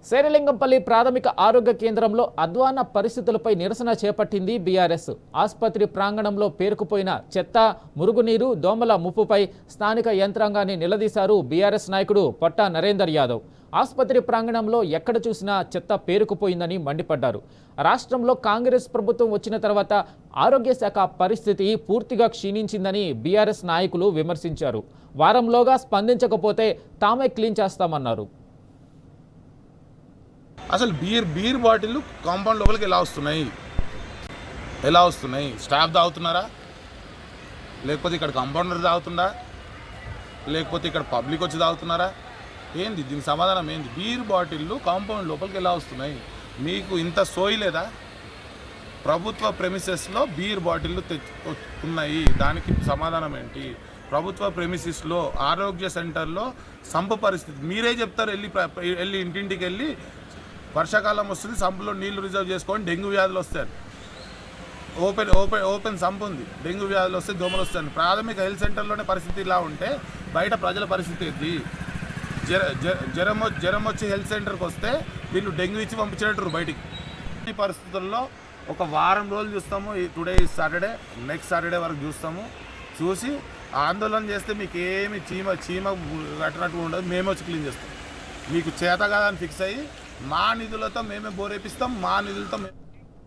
శేరిలింగంపల్లి ప్రాథమిక ఆరోగ్య కేంద్రంలో అధ్వాన పరిస్థితులపై నిరసన చేపట్టింది బీఆర్ఎస్. ఆసుపత్రి ప్రాంగణంలో పేరుకుపోయిన చెత్త, మురుగునీరు, దోమల ముప్పుపై స్థానిక యంత్రాంగాన్ని నిలదీశారు బీఆర్ఎస్ నాయకుడు పొట్ట నరేందర్ యాదవ్. ఆసుపత్రి ప్రాంగణంలో ఎక్కడ చూసినా చెత్త పేరుకుపోయిందని మండిపడ్డారు. రాష్ట్రంలో కాంగ్రెస్ ప్రభుత్వం వచ్చిన తర్వాత ఆరోగ్య శాఖ పరిస్థితి పూర్తిగా క్షీణించిందని బీఆర్ఎస్ నాయకులు విమర్శించారు. వారంలోగా స్పందించకపోతే తామే క్లీన్ చేస్తామన్నారు. అసలు బీర్ బాటిల్ కాంపౌండ్ లోపలికి ఎలా వస్తున్నాయి? స్టాఫ్ తాగుతున్నారా? లేకపోతే ఇక్కడ కాంపౌండర్ తాగుతుందా? లేకపోతే ఇక్కడ పబ్లిక్ వచ్చి తాగుతున్నారా? ఏంది దీనికి సమాధానం ఏంది? బీర్ బాటిళ్ళు కాంపౌండ్ లోపలికి ఎలా వస్తున్నాయి? మీకు ఇంత సోయి లేదా? ప్రభుత్వ ప్రెమిసెస్లో బీర్ బాటిళ్ళు ఉన్నాయి, దానికి సమాధానం ఏంటి? ప్రభుత్వ ప్రెమిసెస్లో ఆరోగ్య సెంటర్లో సంపు పరిస్థితి మీరే చెప్తారు. వెళ్ళి ఇంటింటికి వెళ్ళి వర్షాకాలం వస్తుంది, సంపులో నీళ్లు రిజర్వ్ చేసుకొని డెంగ్యూ వ్యాధులు వస్తాయి. ఓపెన్ సంపు ఉంది, డెంగ్యూ వ్యాధులు వస్తాయి, దోమలు వస్తాయి. ప్రాథమిక హెల్త్ సెంటర్లోనే పరిస్థితి ఇలా ఉంటే బయట ప్రజల పరిస్థితి ఏంటి? జ్వరం వచ్చి హెల్త్ సెంటర్కి వస్తే వీళ్ళు డెంగ్యూ ఇచ్చి పంపించేటట్టు బయటికి. ఈ పరిస్థితుల్లో ఒక వారం రోజులు చూస్తాము. టుడే సాటర్డే, నెక్స్ట్ సాటర్డే వరకు చూసి ఆందోళన చేస్తే మీకు ఏమి చీమ కట్టినట్టు ఉండదు. మేమే వచ్చి క్లీన్ చేస్తాం. మీకు చేత కాదని ఫిక్స్ అయ్యి మా నిధులతో మేమే బోరేపిస్తాం, మా నిధులతో